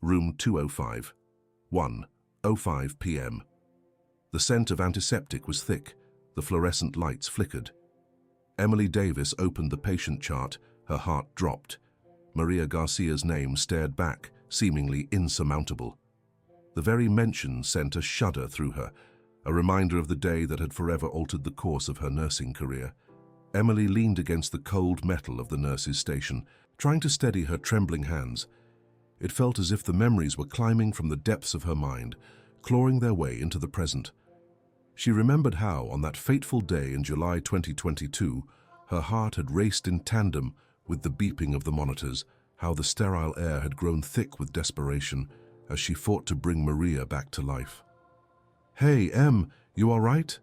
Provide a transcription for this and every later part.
Room 205. 1:05 p.m. The scent of antiseptic was thick. The fluorescent lights flickered. Emily Davis opened the patient chart. Her heart dropped. Maria Garcia's name stared back, seemingly insurmountable. The very mention sent a shudder through her, a reminder of the day that had forever altered the course of her nursing career. Emily leaned against the cold metal of the nurse's station, trying to steady her trembling hands. It felt as if the memories were climbing from the depths of her mind, clawing their way into the present. She remembered how, on that fateful day in July 2022, her heart had raced in tandem with the beeping of the monitors, how the sterile air had grown thick with desperation as she fought to bring Maria back to life. "Hey, Em, you all right?"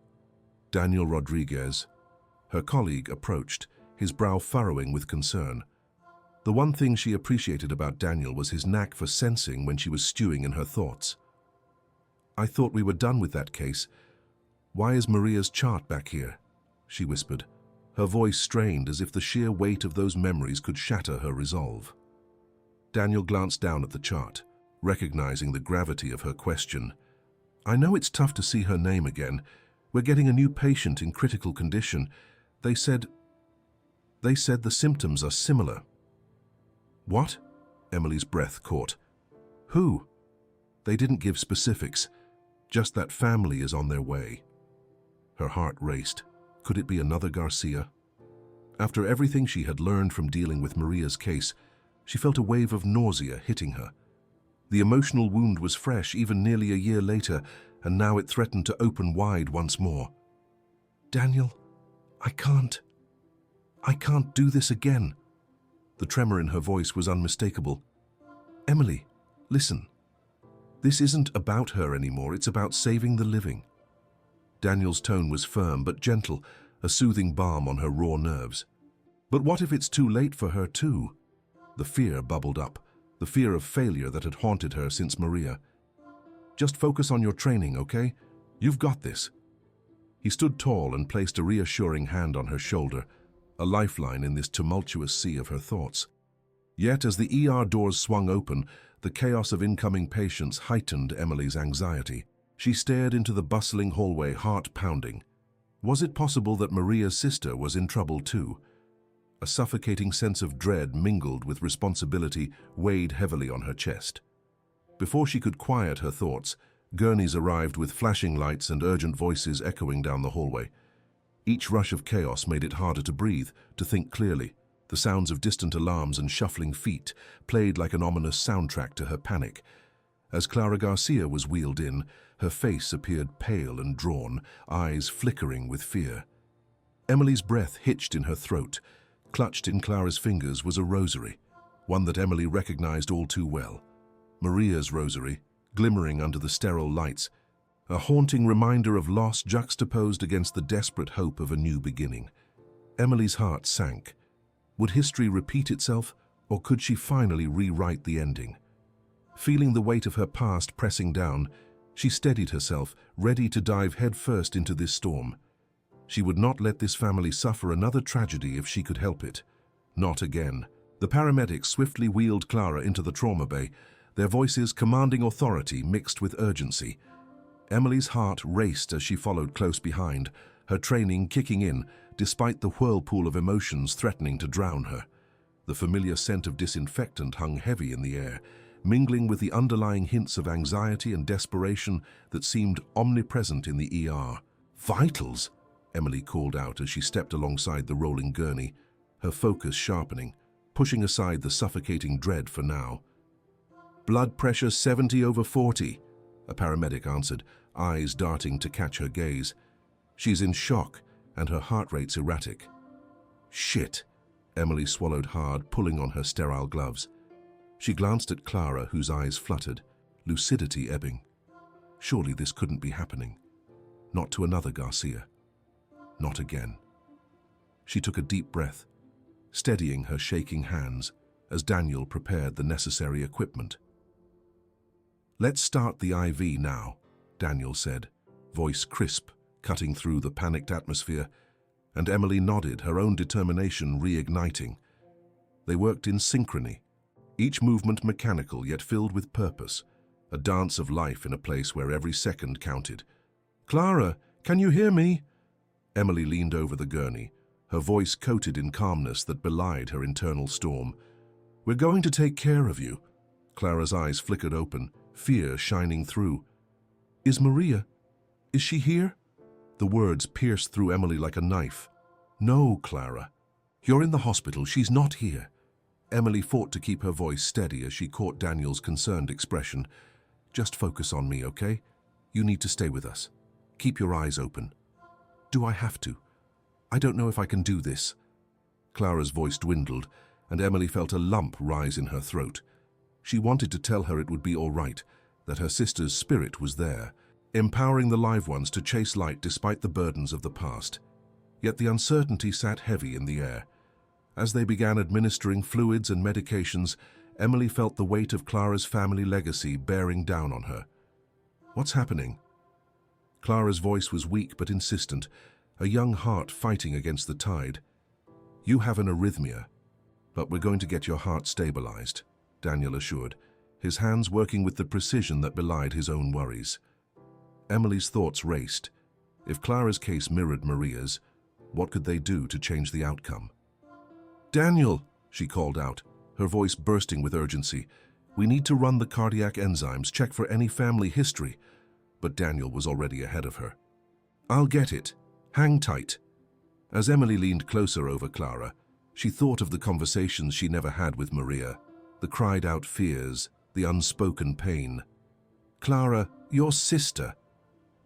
Daniel Rodriguez, her colleague, approached, his brow furrowing with concern. The one thing she appreciated about Daniel was his knack for sensing when she was stewing in her thoughts. "I thought we were done with that case. Why is Maria's chart back here?" she whispered, her voice strained as if the sheer weight of those memories could shatter her resolve. Daniel glanced down at the chart, recognizing the gravity of her question. "I know it's tough to see her name again. We're getting a new patient in critical condition. They said the symptoms are similar." "What?" Emily's breath caught. "Who?" "They didn't give specifics, just that family is on their way." Her heart raced. Could it be another Garcia? After everything she had learned from dealing with Maria's case, she felt a wave of nausea hitting her. The emotional wound was fresh even nearly a year later, and now it threatened to open wide once more. "Daniel, I can't do this again." The tremor in her voice was unmistakable. "Emily, listen. This isn't about her anymore, it's about saving the living." Daniel's tone was firm but gentle, a soothing balm on her raw nerves. "But what if it's too late for her too?" The fear bubbled up, the fear of failure that had haunted her since Maria. "Just focus on your training, okay? You've got this." He stood tall and placed a reassuring hand on her shoulder, a lifeline in this tumultuous sea of her thoughts. Yet as the ER doors swung open, the chaos of incoming patients heightened Emily's anxiety. She stared into the bustling hallway, heart pounding. Was it possible that Maria's sister was in trouble too? A suffocating sense of dread mingled with responsibility weighed heavily on her chest. Before she could quiet her thoughts, gurneys arrived with flashing lights and urgent voices echoing down the hallway. Each rush of chaos made it harder to breathe, to think clearly. The sounds of distant alarms and shuffling feet played like an ominous soundtrack to her panic. As Clara Garcia was wheeled in, her face appeared pale and drawn, eyes flickering with fear. Emily's breath hitched in her throat. Clutched in Clara's fingers was a rosary, one that Emily recognized all too well. Maria's rosary, glimmering under the sterile lights, a haunting reminder of loss juxtaposed against the desperate hope of a new beginning. Emily's heart sank. Would history repeat itself, or could she finally rewrite the ending? Feeling the weight of her past pressing down, she steadied herself, ready to dive headfirst into this storm. She would not let this family suffer another tragedy if she could help it. Not again. The paramedics swiftly wheeled Clara into the trauma bay, their voices commanding authority mixed with urgency. Emily's heart raced as she followed close behind, her training kicking in, despite the whirlpool of emotions threatening to drown her. The familiar scent of disinfectant hung heavy in the air, mingling with the underlying hints of anxiety and desperation that seemed omnipresent in the ER. "Vitals!" Emily called out as she stepped alongside the rolling gurney, her focus sharpening, pushing aside the suffocating dread for now. "Blood pressure 70/40, a paramedic answered, eyes darting to catch her gaze. "She's in shock, and her heart rate's erratic." "Shit!" Emily swallowed hard, pulling on her sterile gloves. She glanced at Clara, whose eyes fluttered, lucidity ebbing. Surely this couldn't be happening. Not to another Garcia. Not again. She took a deep breath, steadying her shaking hands as Daniel prepared the necessary equipment. "Let's start the IV now," Daniel said, voice crisp, cutting through the panicked atmosphere, and Emily nodded, her own determination reigniting. They worked in synchrony, each movement mechanical yet filled with purpose, a dance of life in a place where every second counted. "Clara, can you hear me?" Emily leaned over the gurney, her voice coated in calmness that belied her internal storm. "We're going to take care of you." Clara's eyes flickered open, fear shining through. "Is Maria? Is she here?" The words pierced through Emily like a knife. "No, Clara. You're in the hospital. She's not here." Emily fought to keep her voice steady as she caught Daniel's concerned expression. "Just focus on me, okay? You need to stay with us. Keep your eyes open." "Do I have to? I don't know if I can do this." Clara's voice dwindled, and Emily felt a lump rise in her throat. She wanted to tell her it would be all right, that her sister's spirit was there, empowering the live ones to chase light despite the burdens of the past. Yet the uncertainty sat heavy in the air. As they began administering fluids and medications, Emily felt the weight of Clara's family legacy bearing down on her. "What's happening?" Clara's voice was weak but insistent, a young heart fighting against the tide. "You have an arrhythmia, but we're going to get your heart stabilized," Daniel assured, his hands working with the precision that belied his own worries. Emily's thoughts raced. If Clara's case mirrored Maria's, what could they do to change the outcome? "Daniel," she called out, her voice bursting with urgency, "we need to run the cardiac enzymes, check for any family history." But Daniel was already ahead of her. "I'll get it. Hang tight." As Emily leaned closer over Clara, she thought of the conversations she never had with Maria, the cried-out fears, the unspoken pain. "Clara, your sister.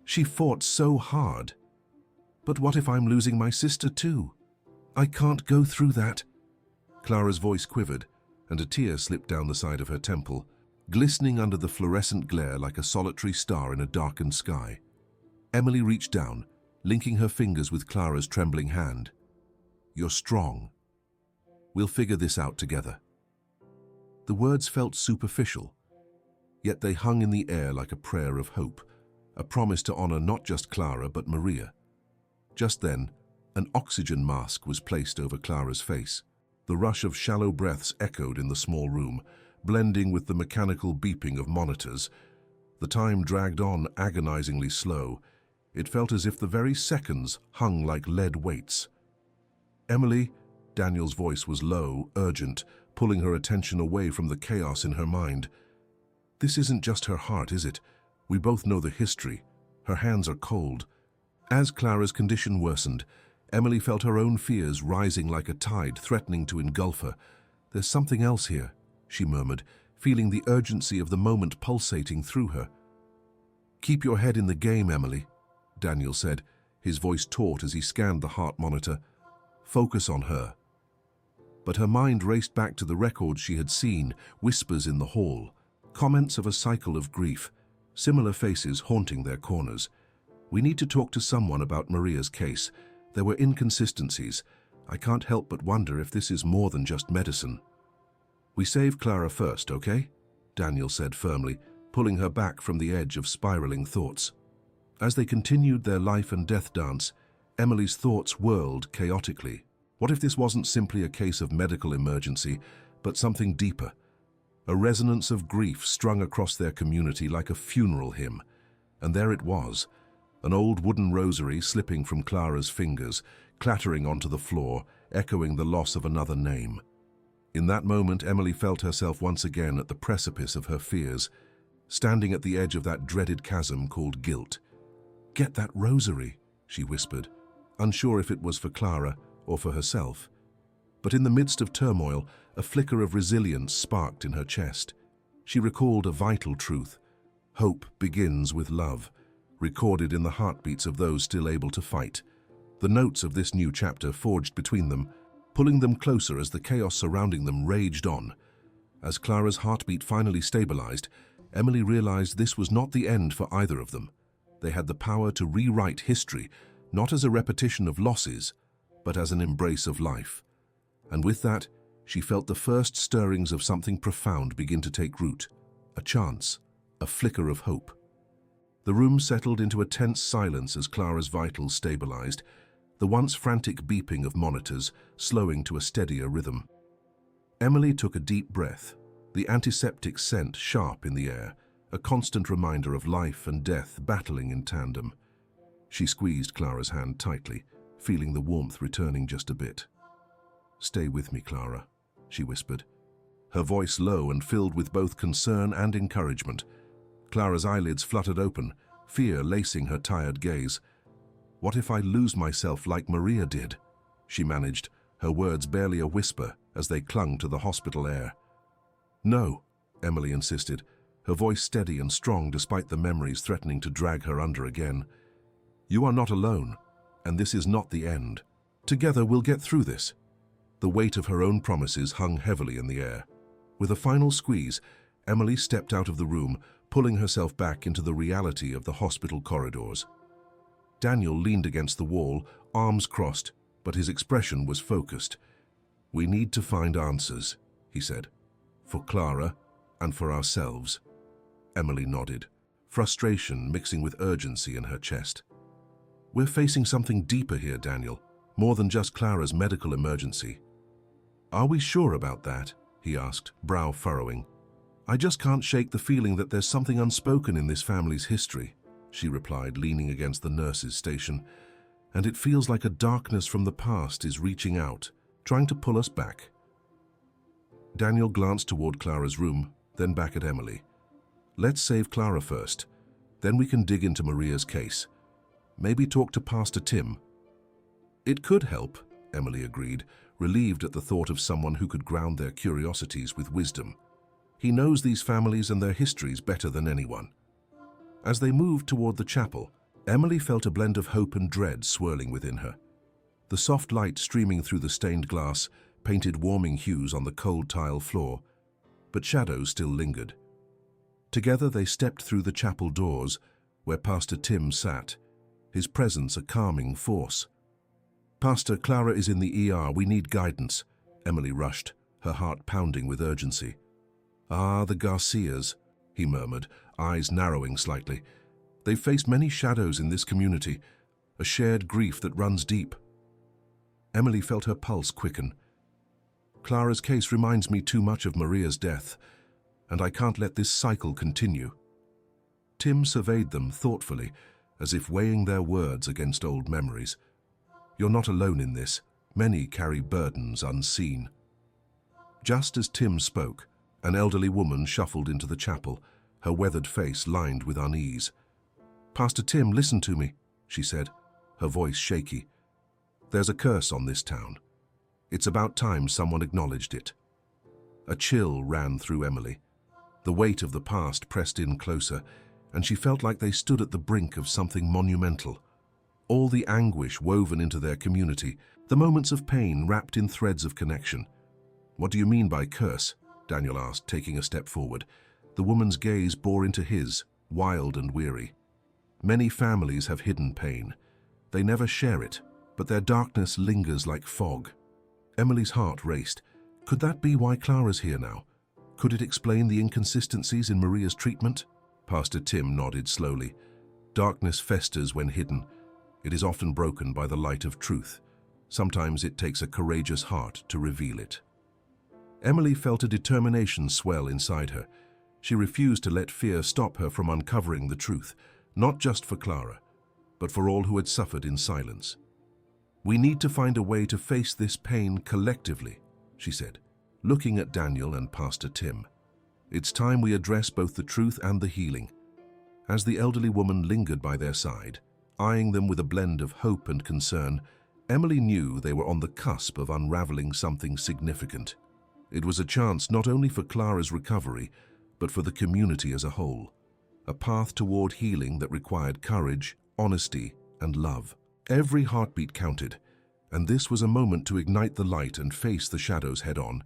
She fought so hard. But what if I'm losing my sister too? I can't go through that." Clara's voice quivered, and a tear slipped down the side of her temple, glistening under the fluorescent glare like a solitary star in a darkened sky. Emily reached down, linking her fingers with Clara's trembling hand. "You're strong. We'll figure this out together." The words felt superficial, yet they hung in the air like a prayer of hope, a promise to honor not just Clara but Maria. Just then, an oxygen mask was placed over Clara's face. The rush of shallow breaths echoed in the small room, blending with the mechanical beeping of monitors. The time dragged on agonizingly slow. It felt as if the very seconds hung like lead weights. "Emily," Daniel's voice was low, urgent, pulling her attention away from the chaos in her mind. "This isn't just her heart, is it? We both know the history. Her hands are cold." As Clara's condition worsened, Emily felt her own fears rising like a tide threatening to engulf her. "There's something else here," she murmured, feeling the urgency of the moment pulsating through her. "Keep your head in the game, Emily," Daniel said, his voice taut as he scanned the heart monitor. "Focus on her." But her mind raced back to the records she had seen, whispers in the hall, comments of a cycle of grief, similar faces haunting their corners. "We need to talk to someone about Maria's case. There were inconsistencies. I can't help but wonder if this is more than just medicine." "We save Clara first, okay?" Daniel said firmly, pulling her back from the edge of spiraling thoughts. As they continued their life and death dance, Emily's thoughts whirled chaotically. What if this wasn't simply a case of medical emergency, but something deeper? A resonance of grief strung across their community like a funeral hymn. And there it was, an old wooden rosary slipping from Clara's fingers, clattering onto the floor, echoing the loss of another name. In that moment, Emily felt herself once again at the precipice of her fears, standing at the edge of that dreaded chasm called guilt. "Get that rosary," she whispered, unsure if it was for Clara or for herself. But in the midst of turmoil, a flicker of resilience sparked in her chest. She recalled a vital truth: hope begins with love, recorded in the heartbeats of those still able to fight. The notes of this new chapter forged between them, pulling them closer as the chaos surrounding them raged on. As Clara's heartbeat finally stabilized, Emily realized this was not the end for either of them. They had the power to rewrite history, not as a repetition of losses, but as an embrace of life. And with that, she felt the first stirrings of something profound begin to take root. A chance, a flicker of hope. The room settled into a tense silence as Clara's vitals stabilized, the once frantic beeping of monitors slowing to a steadier rhythm. Emily took a deep breath, the antiseptic scent sharp in the air, a constant reminder of life and death battling in tandem. She squeezed Clara's hand tightly, feeling the warmth returning just a bit. "Stay with me, Clara," she whispered, her voice low and filled with both concern and encouragement. Clara's eyelids fluttered open, fear lacing her tired gaze. "What if I lose myself like Maria did?" she managed, her words barely a whisper as they clung to the hospital air. "No," Emily insisted, her voice steady and strong despite the memories threatening to drag her under again. "You are not alone, and this is not the end. Together we'll get through this." The weight of her own promises hung heavily in the air. With a final squeeze, Emily stepped out of the room, pulling herself back into the reality of the hospital corridors. Daniel leaned against the wall, arms crossed, but his expression was focused. "We need to find answers," he said, "for Clara and for ourselves." Emily nodded, frustration mixing with urgency in her chest. "We're facing something deeper here, Daniel, more than just Clara's medical emergency." "Are we sure about that?" he asked, brow furrowing. "I just can't shake the feeling that there's something unspoken in this family's history," she replied, leaning against the nurse's station. "And it feels like a darkness from the past is reaching out, trying to pull us back." Daniel glanced toward Clara's room, then back at Emily. "Let's save Clara first, then we can dig into Maria's case. Maybe talk to Pastor Tim." "It could help," Emily agreed, relieved at the thought of someone who could ground their curiosities with wisdom. "He knows these families and their histories better than anyone." As they moved toward the chapel, Emily felt a blend of hope and dread swirling within her. The soft light streaming through the stained glass painted warming hues on the cold tile floor, but shadows still lingered. Together they stepped through the chapel doors, where Pastor Tim sat, his presence a calming force. "Pastor, Clara is in the ER. We need guidance," Emily rushed, her heart pounding with urgency. "Ah, the Garcias," he murmured, eyes narrowing slightly. "They've faced many shadows in this community, a shared grief that runs deep." Emily felt her pulse quicken. "Clara's case reminds me too much of Maria's death, and I can't let this cycle continue." Tim surveyed them thoughtfully, as if weighing their words against old memories. "You're not alone in this. Many carry burdens unseen." Just as Tim spoke, an elderly woman shuffled into the chapel, her weathered face lined with unease. "Pastor Tim, listen to me," she said, her voice shaky. "There's a curse on this town. It's about time someone acknowledged it." A chill ran through Emily. The weight of the past pressed in closer, and she felt like they stood at the brink of something monumental. All the anguish woven into their community, the moments of pain wrapped in threads of connection. "What do you mean by curse?" Daniel asked, taking a step forward. The woman's gaze bore into his, wild and weary. "Many families have hidden pain. They never share it, but their darkness lingers like fog." Emily's heart raced. Could that be why Clara's here now? Could it explain the inconsistencies in Maria's treatment? Pastor Tim nodded slowly. "Darkness festers when hidden. It is often broken by the light of truth. Sometimes it takes a courageous heart to reveal it." Emily felt a determination swell inside her. She refused to let fear stop her from uncovering the truth, not just for Clara, but for all who had suffered in silence. "We need to find a way to face this pain collectively," she said, looking at Daniel and Pastor Tim. "It's time we address both the truth and the healing." As the elderly woman lingered by their side, eyeing them with a blend of hope and concern, Emily knew they were on the cusp of unraveling something significant. It was a chance not only for Clara's recovery, but for the community as a whole. A path toward healing that required courage, honesty, and love. Every heartbeat counted, and this was a moment to ignite the light and face the shadows head-on.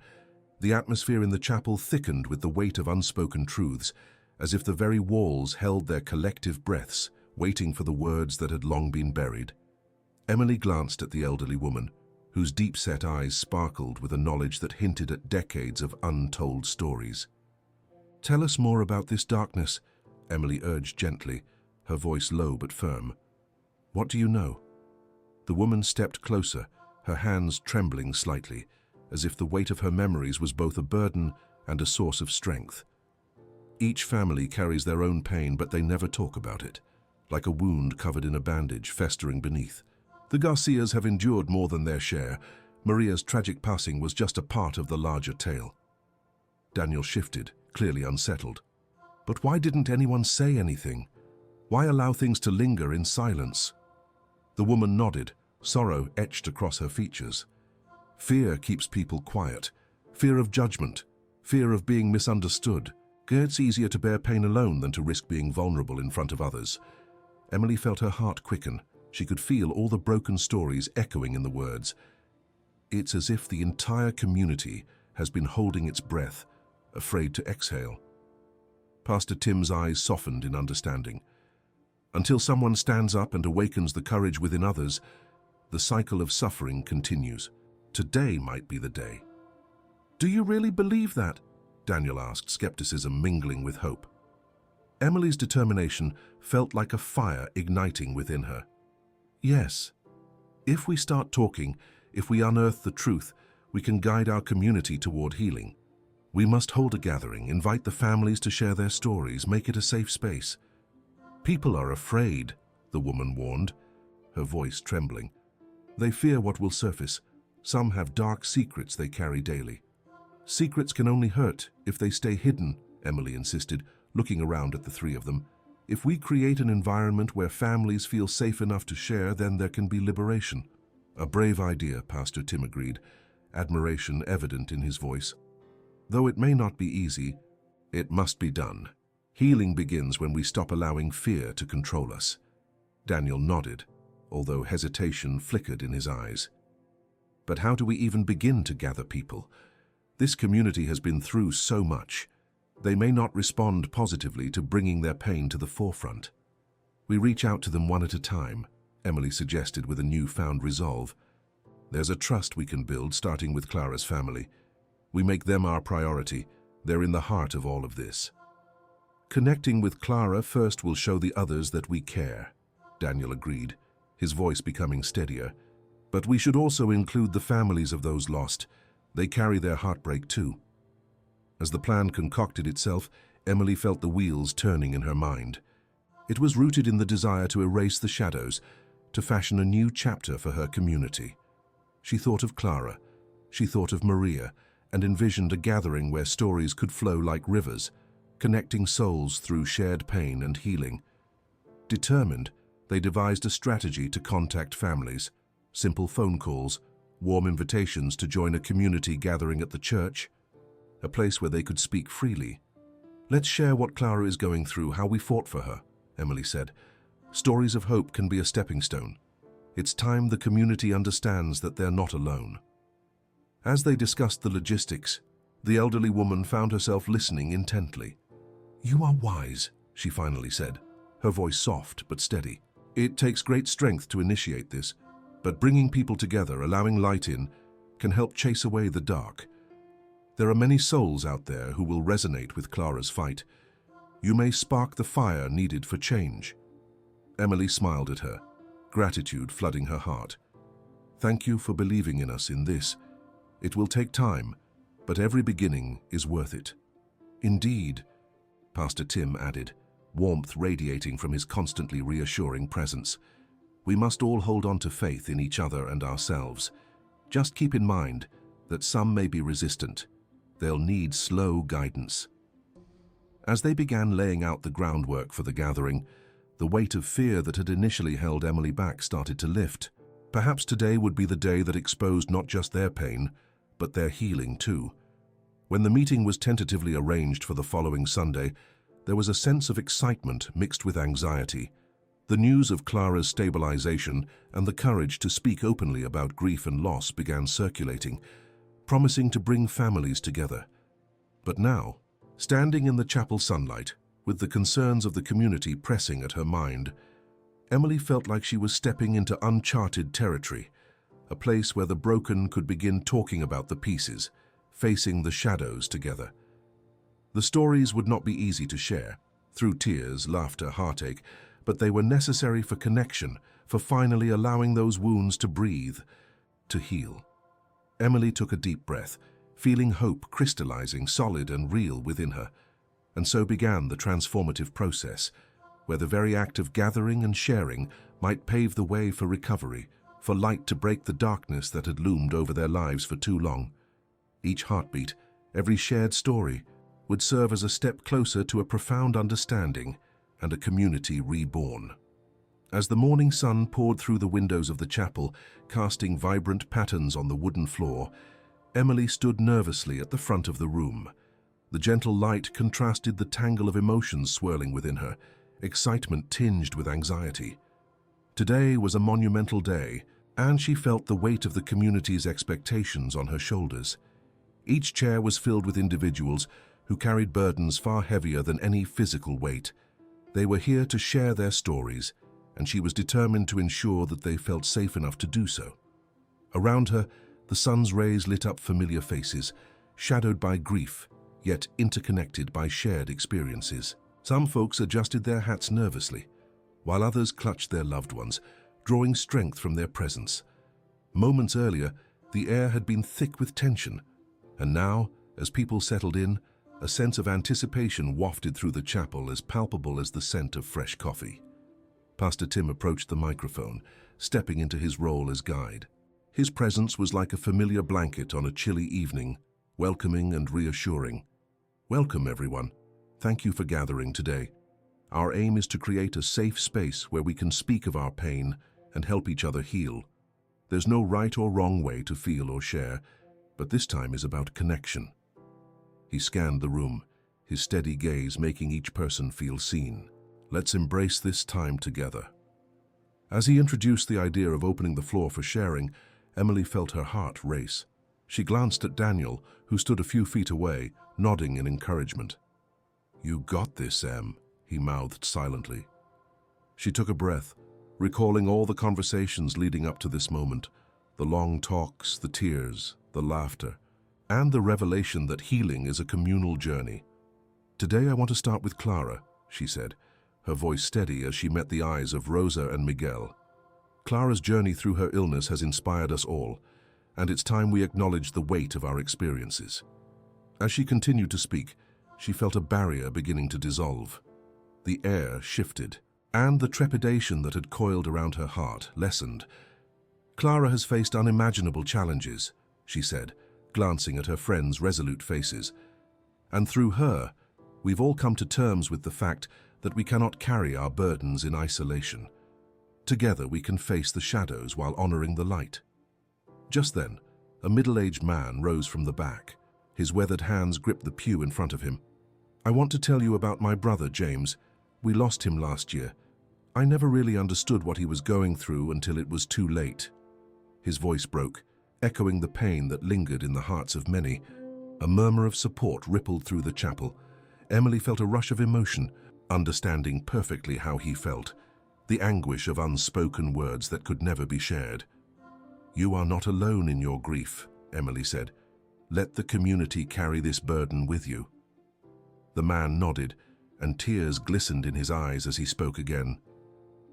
The atmosphere in the chapel thickened with the weight of unspoken truths, as if the very walls held their collective breaths, waiting for the words that had long been buried. Emily glanced at the elderly woman, whose deep-set eyes sparkled with a knowledge that hinted at decades of untold stories. "Tell us more about this darkness," Emily urged gently, her voice low but firm. "What do you know?" The woman stepped closer, her hands trembling slightly, as if the weight of her memories was both a burden and a source of strength. Each family carries their own pain, but they never talk about it, like a wound covered in a bandage festering beneath. The Garcias have endured more than their share. Maria's tragic passing was just a part of the larger tale. Daniel shifted, clearly unsettled. But why didn't anyone say anything? Why allow things to linger in silence? The woman nodded, sorrow etched across her features. Fear keeps people quiet. Fear of judgment. Fear of being misunderstood. It's easier to bear pain alone than to risk being vulnerable in front of others. Emily felt her heart quicken. She could feel all the broken stories echoing in the words. It's as if the entire community has been holding its breath, afraid to exhale. Pastor Tim's eyes softened in understanding. Until someone stands up and awakens the courage within others, the cycle of suffering continues. Today might be the day. "Do you really believe that?" Daniel asked, skepticism mingling with hope. Emily's determination felt like a fire igniting within her. "Yes. If we start talking, if we unearth the truth, we can guide our community toward healing. We must hold a gathering, invite the families to share their stories, make it a safe space." "People are afraid," the woman warned, her voice trembling. "They fear what will surface. Some have dark secrets they carry daily." "Secrets can only hurt if they stay hidden," Emily insisted, looking around at the three of them. "If we create an environment where families feel safe enough to share, then there can be liberation." "A brave idea," Pastor Tim agreed, admiration evident in his voice. "Though it may not be easy, it must be done. Healing begins when we stop allowing fear to control us." Daniel nodded, although hesitation flickered in his eyes. "But how do we even begin to gather people? This community has been through so much. They may not respond positively to bringing their pain to the forefront." "We reach out to them one at a time," Emily suggested with a newfound resolve. "There's a trust we can build, starting with Clara's family. We make them our priority. They're in the heart of all of this." "Connecting with Clara first will show the others that we care," Daniel agreed, his voice becoming steadier. "But we should also include the families of those lost. They carry their heartbreak too." As the plan concocted itself, Emily felt the wheels turning in her mind. It was rooted in the desire to erase the shadows, to fashion a new chapter for her community. She thought of Clara, she thought of Maria, and envisioned a gathering where stories could flow like rivers, connecting souls through shared pain and healing. Determined, they devised a strategy to contact families, simple phone calls, warm invitations to join a community gathering at the church, a place where they could speak freely. "Let's share what Clara is going through, how we fought for her," Emily said. "Stories of hope can be a stepping stone. It's time the community understands that they're not alone." As they discussed the logistics, the elderly woman found herself listening intently. "You are wise," she finally said, her voice soft but steady. "It takes great strength to initiate this, but bringing people together, allowing light in, can help chase away the dark. There are many souls out there who will resonate with Clara's fight. You may spark the fire needed for change." Emily smiled at her, gratitude flooding her heart. "Thank you for believing in us in this. It will take time, but every beginning is worth it." "Indeed," Pastor Tim added, warmth radiating from his constantly reassuring presence. "We must all hold on to faith in each other and ourselves. Just keep in mind that some may be resistant. They'll need slow guidance." As they began laying out the groundwork for the gathering, the weight of fear that had initially held Emily back started to lift. Perhaps today would be the day that exposed not just their pain, but their healing too. When the meeting was tentatively arranged for the following Sunday, there was a sense of excitement mixed with anxiety. The news of Clara's stabilization and the courage to speak openly about grief and loss began circulating, promising to bring families together. But now, standing in the chapel sunlight, with the concerns of the community pressing at her mind, Emily felt like she was stepping into uncharted territory, a place where the broken could begin talking about the pieces, facing the shadows together. The stories would not be easy to share, through tears, laughter, heartache, but they were necessary for connection, for finally allowing those wounds to breathe, to heal. Emily took a deep breath, feeling hope crystallizing solid and real within her. And so began the transformative process, where the very act of gathering and sharing might pave the way for recovery, for light to break the darkness that had loomed over their lives for too long. Each heartbeat, every shared story, would serve as a step closer to a profound understanding and a community reborn. As the morning sun poured through the windows of the chapel, casting vibrant patterns on the wooden floor, Emily stood nervously at the front of the room. The gentle light contrasted the tangle of emotions swirling within her, excitement tinged with anxiety. Today was a monumental day, and she felt the weight of the community's expectations on her shoulders. Each chair was filled with individuals who carried burdens far heavier than any physical weight. They were here to share their stories, and she was determined to ensure that they felt safe enough to do so. Around her, the sun's rays lit up familiar faces, shadowed by grief, yet interconnected by shared experiences. Some folks adjusted their hats nervously, while others clutched their loved ones, drawing strength from their presence. Moments earlier, the air had been thick with tension, and now, as people settled in, a sense of anticipation wafted through the chapel as palpable as the scent of fresh coffee. Pastor Tim approached the microphone, stepping into his role as guide. His presence was like a familiar blanket on a chilly evening, welcoming and reassuring. Welcome, everyone. Thank you for gathering today. Our aim is to create a safe space where we can speak of our pain and help each other heal. There's no right or wrong way to feel or share, but this time is about connection. He scanned the room, his steady gaze making each person feel seen. Let's embrace this time together. As he introduced the idea of opening the floor for sharing, Emily felt her heart race. She glanced at Daniel, who stood a few feet away, nodding in encouragement. "You got this, Em," he mouthed silently. She took a breath, recalling all the conversations leading up to this moment, the long talks, the tears, the laughter, and the revelation that healing is a communal journey. "Today I want to start with Clara," she said, her voice steady as she met the eyes of Rosa and Miguel. "Clara's journey through her illness has inspired us all, and it's time we acknowledge the weight of our experiences." As she continued to speak, she felt a barrier beginning to dissolve. The air shifted, and the trepidation that had coiled around her heart lessened. "Clara has faced unimaginable challenges," she said, glancing at her friends' resolute faces. "And through her, we've all come to terms with the fact that we cannot carry our burdens in isolation. Together we can face the shadows while honoring the light." Just then, a middle-aged man rose from the back. His weathered hands gripped the pew in front of him. "I want to tell you about my brother, James. We lost him last year. I never really understood what he was going through until it was too late." His voice broke, echoing the pain that lingered in the hearts of many. A murmur of support rippled through the chapel. Emily felt a rush of emotion, understanding perfectly how he felt, the anguish of unspoken words that could never be shared. "You are not alone in your grief," Emily said. "Let the community carry this burden with you." The man nodded, and tears glistened in his eyes as he spoke again.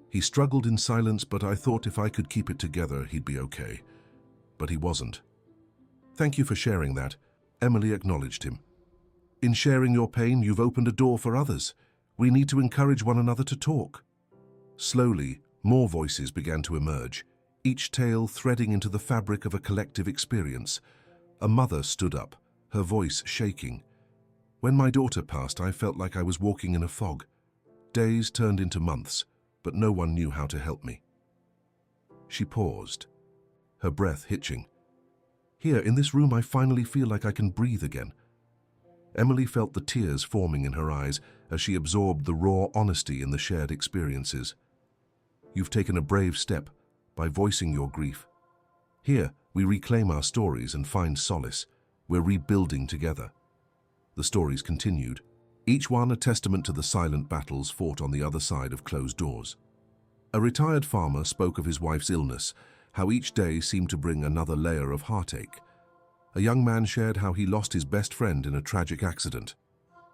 "He struggled in silence, but I thought if I could keep it together, he'd be okay. But he wasn't." "Thank you for sharing that," Emily acknowledged him. "In sharing your pain, you've opened a door for others. We need to encourage one another to talk." Slowly, more voices began to emerge, each tale threading into the fabric of a collective experience. A mother stood up, her voice shaking. "When my daughter passed, I felt like I was walking in a fog. Days turned into months, but no one knew how to help me." She paused, her breath hitching. "Here, in this room, I finally feel like I can breathe again." Emily felt the tears forming in her eyes as she absorbed the raw honesty in the shared experiences. "You've taken a brave step by voicing your grief. Here, we reclaim our stories and find solace. We're rebuilding together." The stories continued, each one a testament to the silent battles fought on the other side of closed doors. A retired farmer spoke of his wife's illness, how each day seemed to bring another layer of heartache. A young man shared how he lost his best friend in a tragic accident.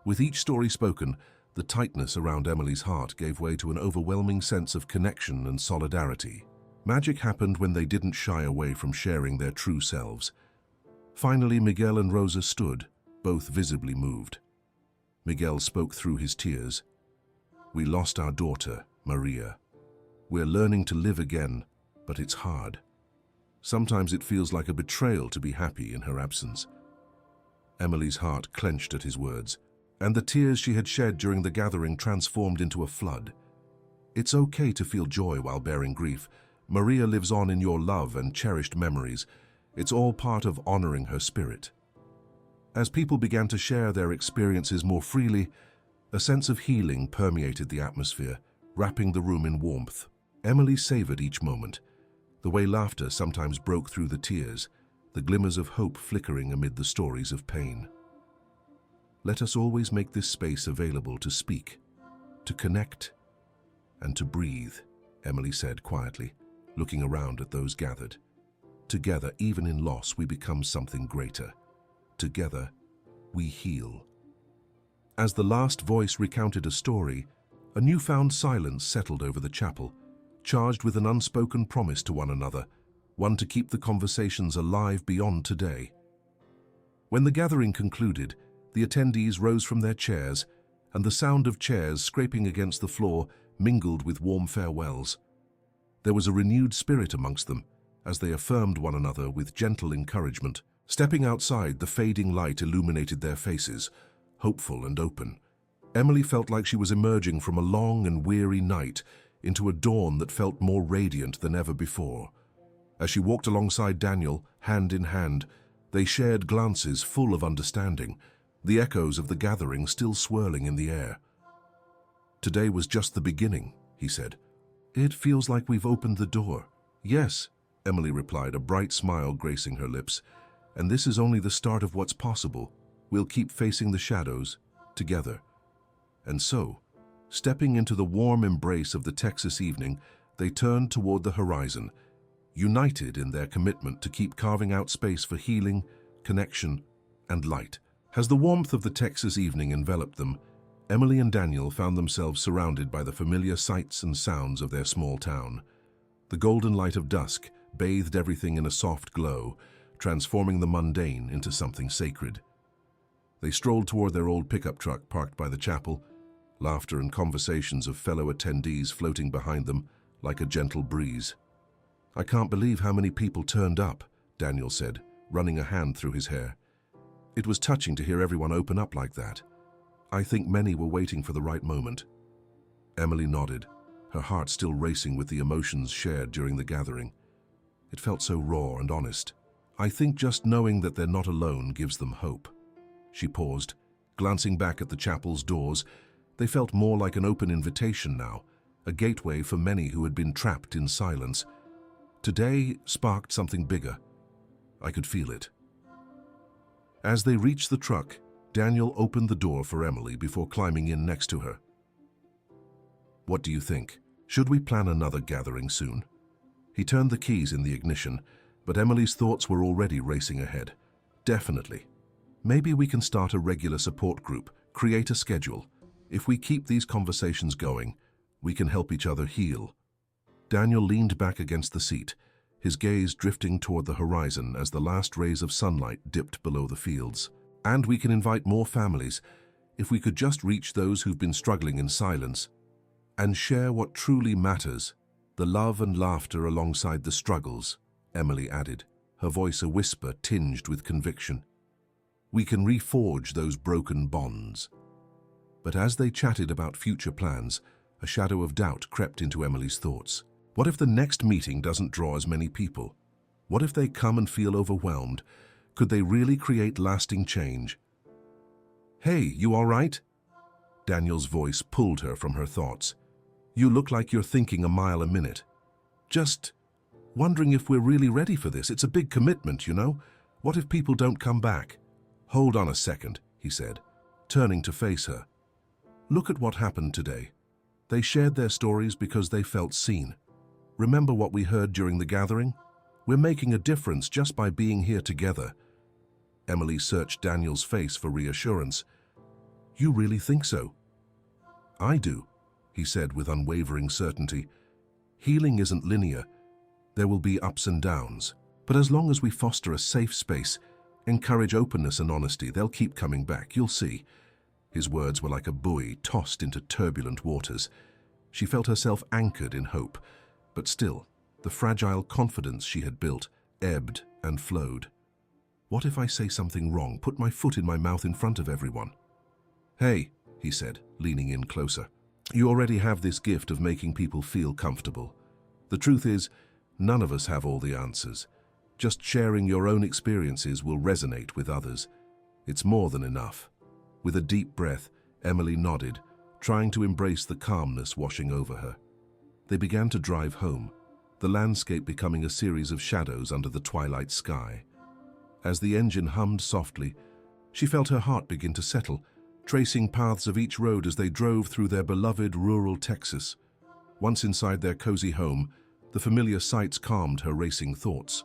With each story spoken, the tightness around Emily's heart gave way to an overwhelming sense of connection and solidarity. Magic happened when they didn't shy away from sharing their true selves. Finally, Miguel and Rosa stood, both visibly moved. Miguel spoke through his tears. "We lost our daughter, Maria. We're learning to live again, but it's hard. Sometimes it feels like a betrayal to be happy in her absence." Emily's heart clenched at his words, and the tears she had shed during the gathering transformed into a flood. "It's okay to feel joy while bearing grief. Maria lives on in your love and cherished memories. It's all part of honoring her spirit." As people began to share their experiences more freely, a sense of healing permeated the atmosphere, wrapping the room in warmth. Emily savored each moment, the way laughter sometimes broke through the tears, the glimmers of hope flickering amid the stories of pain. "Let us always make this space available to speak, to connect, and to breathe," Emily said quietly, looking around at those gathered. "Together, even in loss, we become something greater. Together, we heal." As the last voice recounted a story, a newfound silence settled over the chapel, charged with an unspoken promise to one another, one to keep the conversations alive beyond today. When the gathering concluded, the attendees rose from their chairs, and the sound of chairs scraping against the floor mingled with warm farewells. There was a renewed spirit amongst them, as they affirmed one another with gentle encouragement. Stepping outside, the fading light illuminated their faces, hopeful and open. Emily felt like she was emerging from a long and weary night into a dawn that felt more radiant than ever before. As she walked alongside Daniel, hand in hand, they shared glances full of understanding, the echoes of the gathering still swirling in the air. "Today was just the beginning," he said. "It feels like we've opened the door." "Yes," Emily replied, a bright smile gracing her lips. "And this is only the start of what's possible. We'll keep facing the shadows, together." And so, stepping into the warm embrace of the Texas evening, they turned toward the horizon, united in their commitment to keep carving out space for healing, connection, and light. As the warmth of the Texas evening enveloped them, Emily and Daniel found themselves surrounded by the familiar sights and sounds of their small town. The golden light of dusk bathed everything in a soft glow, transforming the mundane into something sacred. They strolled toward their old pickup truck parked by the chapel, laughter and conversations of fellow attendees floating behind them like a gentle breeze. "I can't believe how many people turned up," Daniel said, running a hand through his hair. "It was touching to hear everyone open up like that. I think many were waiting for the right moment." Emily nodded, her heart still racing with the emotions shared during the gathering. It felt so raw and honest. "I think just knowing that they're not alone gives them hope." She paused, glancing back at the chapel's doors. They felt more like an open invitation now, a gateway for many who had been trapped in silence. Today sparked something bigger. I could feel it. As they reached the truck, Daniel opened the door for Emily before climbing in next to her. "What do you think? Should we plan another gathering soon?" He turned the keys in the ignition, but Emily's thoughts were already racing ahead. "Definitely. Maybe we can start a regular support group, create a schedule. If we keep these conversations going, we can help each other heal." Daniel leaned back against the seat, his gaze drifting toward the horizon as the last rays of sunlight dipped below the fields. "And we can invite more families, if we could just reach those who've been struggling in silence, and share what truly matters, the love and laughter alongside the struggles," Emily added, her voice a whisper tinged with conviction. "We can reforge those broken bonds." But as they chatted about future plans, a shadow of doubt crept into Emily's thoughts. What if the next meeting doesn't draw as many people? What if they come and feel overwhelmed? Could they really create lasting change? "Hey, you all right?" Daniel's voice pulled her from her thoughts. "You look like you're thinking a mile a minute." "Just wondering if we're really ready for this. It's a big commitment, you know? What if people don't come back?" "Hold on a second," he said, turning to face her. "Look at what happened today. They shared their stories because they felt seen. Remember what we heard during the gathering? We're making a difference just by being here together." Emily searched Daniel's face for reassurance. "You really think so?" "I do," he said with unwavering certainty. "Healing isn't linear. There will be ups and downs. But as long as we foster a safe space, Encourage openness and honesty. They'll keep coming back, you'll see. His words were like a buoy tossed into turbulent waters. She felt herself anchored in hope, but still, the fragile confidence she had built ebbed and flowed. What if I say something wrong, put my foot in my mouth in front of everyone? Hey, he said, leaning in closer. You already have this gift of making people feel comfortable. The truth is, none of us have all the answers. Just sharing your own experiences will resonate with others. It's more than enough. With a deep breath, Emily nodded, trying to embrace the calmness washing over her. They began to drive home, the landscape becoming a series of shadows under the twilight sky. As the engine hummed softly, she felt her heart begin to settle, tracing paths of each road as they drove through their beloved rural Texas. Once inside their cozy home, the familiar sights calmed her racing thoughts.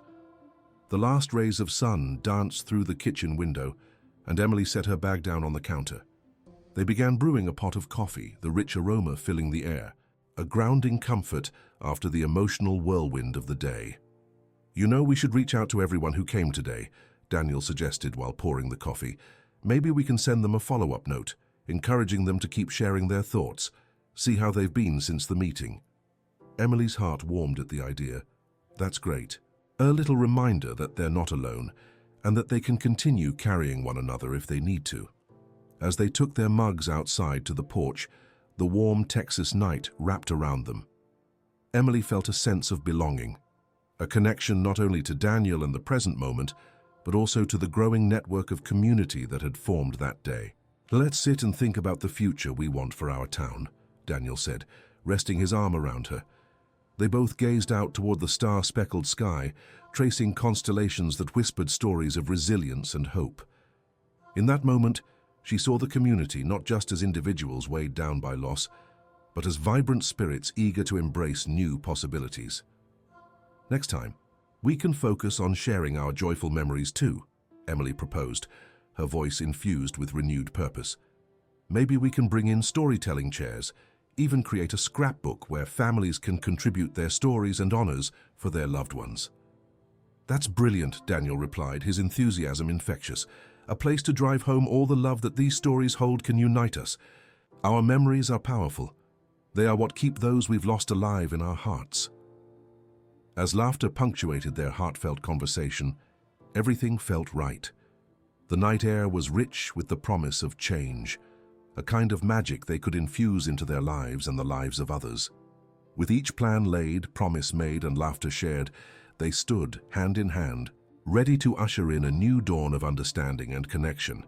The last rays of sun danced through the kitchen window, and Emily set her bag down on the counter. They began brewing a pot of coffee, the rich aroma filling the air, a grounding comfort after the emotional whirlwind of the day. You know, we should reach out to everyone who came today, Daniel suggested while pouring the coffee. Maybe we can send them a follow-up note, encouraging them to keep sharing their thoughts, see how they've been since the meeting. Emily's heart warmed at the idea. That's great. A little reminder that they're not alone, and that they can continue carrying one another if they need to. As they took their mugs outside to the porch, the warm Texas night wrapped around them. Emily felt a sense of belonging, a connection not only to Daniel and the present moment, but also to the growing network of community that had formed that day. Let's sit and think about the future we want for our town, Daniel said, resting his arm around her. They both gazed out toward the star-speckled sky, tracing constellations that whispered stories of resilience and hope. In that moment, she saw the community not just as individuals weighed down by loss, but as vibrant spirits eager to embrace new possibilities. Next time, we can focus on sharing our joyful memories too, Emily proposed, her voice infused with renewed purpose. Maybe we can bring in storytelling chairs, even create a scrapbook where families can contribute their stories and honors for their loved ones. That's brilliant, Daniel replied, his enthusiasm infectious. A place to drive home all the love that these stories hold can unite us. Our memories are powerful. They are what keep those we've lost alive in our hearts. As laughter punctuated their heartfelt conversation, everything felt right. The night air was rich with the promise of change, a kind of magic they could infuse into their lives and the lives of others. With each plan laid, promise made, and laughter shared, they stood, hand in hand, ready to usher in a new dawn of understanding and connection,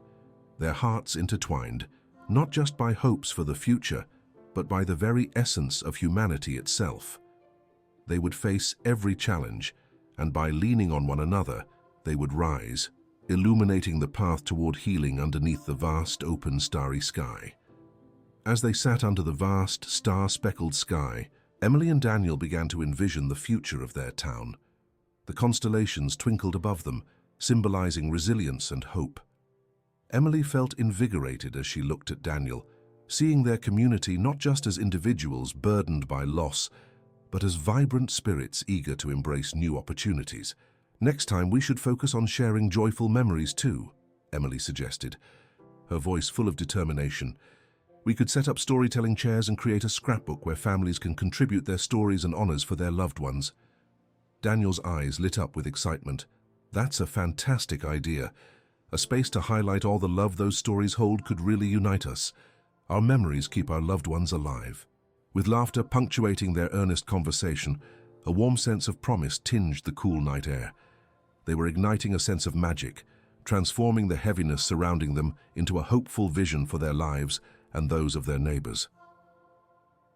their hearts intertwined, not just by hopes for the future, but by the very essence of humanity itself. They would face every challenge, and by leaning on one another, they would rise, illuminating the path toward healing underneath the vast, open, starry sky. As they sat under the vast, star-speckled sky, Emily and Daniel began to envision the future of their town. The constellations twinkled above them, symbolizing resilience and hope. Emily felt invigorated as she looked at Daniel, seeing their community not just as individuals burdened by loss, but as vibrant spirits eager to embrace new opportunities. Next time, we should focus on sharing joyful memories too, Emily suggested, her voice full of determination. We could set up storytelling chairs and create a scrapbook where families can contribute their stories and honors for their loved ones. Daniel's eyes lit up with excitement. That's a fantastic idea. A space to highlight all the love those stories hold could really unite us. Our memories keep our loved ones alive. With laughter punctuating their earnest conversation, a warm sense of promise tinged the cool night air. They were igniting a sense of magic, transforming the heaviness surrounding them into a hopeful vision for their lives and those of their neighbors.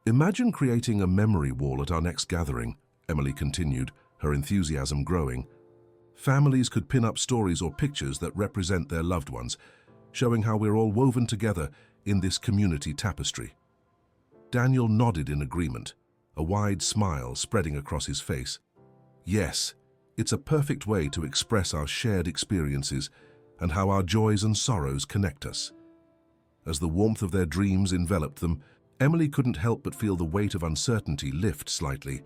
Imagine creating a memory wall at our next gathering, Emily continued, her enthusiasm growing. Families could pin up stories or pictures that represent their loved ones, showing how we're all woven together in this community tapestry. Daniel nodded in agreement, a wide smile spreading across his face. Yes, it's a perfect way to express our shared experiences and how our joys and sorrows connect us. As the warmth of their dreams enveloped them, Emily couldn't help but feel the weight of uncertainty lift slightly.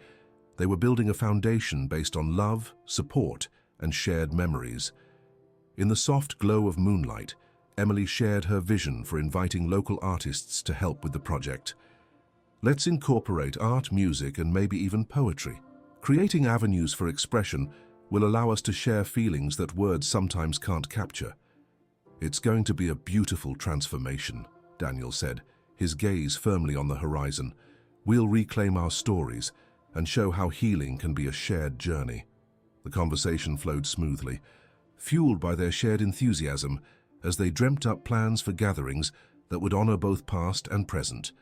They were building a foundation based on love, support, and shared memories. In the soft glow of moonlight, Emily shared her vision for inviting local artists to help with the project. Let's incorporate art, music, and maybe even poetry. Creating avenues for expression will allow us to share feelings that words sometimes can't capture. It's going to be a beautiful transformation, Daniel said, his gaze firmly on the horizon. We'll reclaim our stories and show how healing can be a shared journey. The conversation flowed smoothly, fueled by their shared enthusiasm as they dreamt up plans for gatherings that would honor both past and present.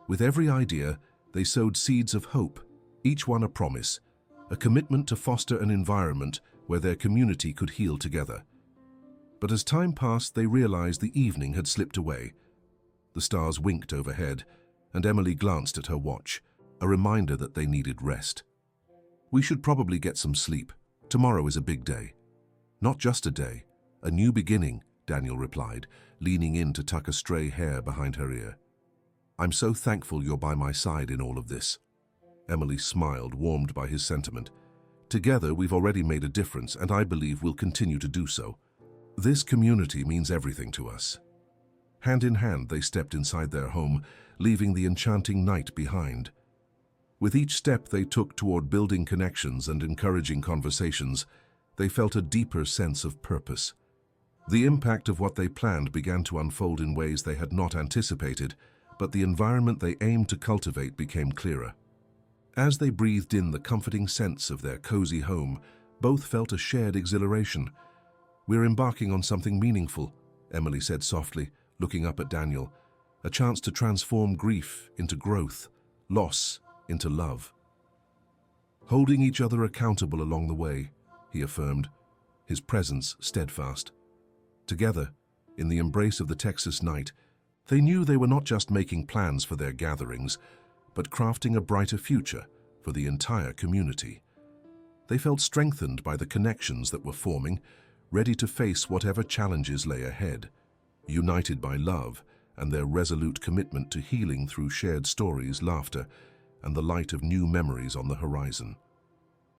With every idea, they sowed seeds of hope, each one a promise, a commitment to foster an environment where their community could heal together. But as time passed, they realized the evening had slipped away. The stars winked overhead, and Emily glanced at her watch, a reminder that they needed rest. We should probably get some sleep. Tomorrow is a big day. Not just a day, a new beginning, Daniel replied, leaning in to tuck a stray hair behind her ear. I'm so thankful you're by my side in all of this. Emily smiled, warmed by his sentiment. Together, we've already made a difference, and I believe we'll continue to do so. This community means everything to us. Hand in hand, they stepped inside their home, leaving the enchanting night behind. With each step they took toward building connections and encouraging conversations, they felt a deeper sense of purpose. The impact of what they planned began to unfold in ways they had not anticipated, but the environment they aimed to cultivate became clearer. As they breathed in the comforting sense of their cozy home, both felt a shared exhilaration. We're embarking on something meaningful, Emily said softly, looking up at Daniel. A chance to transform grief into growth, loss into love. Holding each other accountable along the way, he affirmed, his presence steadfast. Together, in the embrace of the Texas night, they knew they were not just making plans for their gatherings, but crafting a brighter future for the entire community. They felt strengthened by the connections that were forming, ready to face whatever challenges lay ahead, united by love and their resolute commitment to healing through shared stories, laughter, and the light of new memories on the horizon.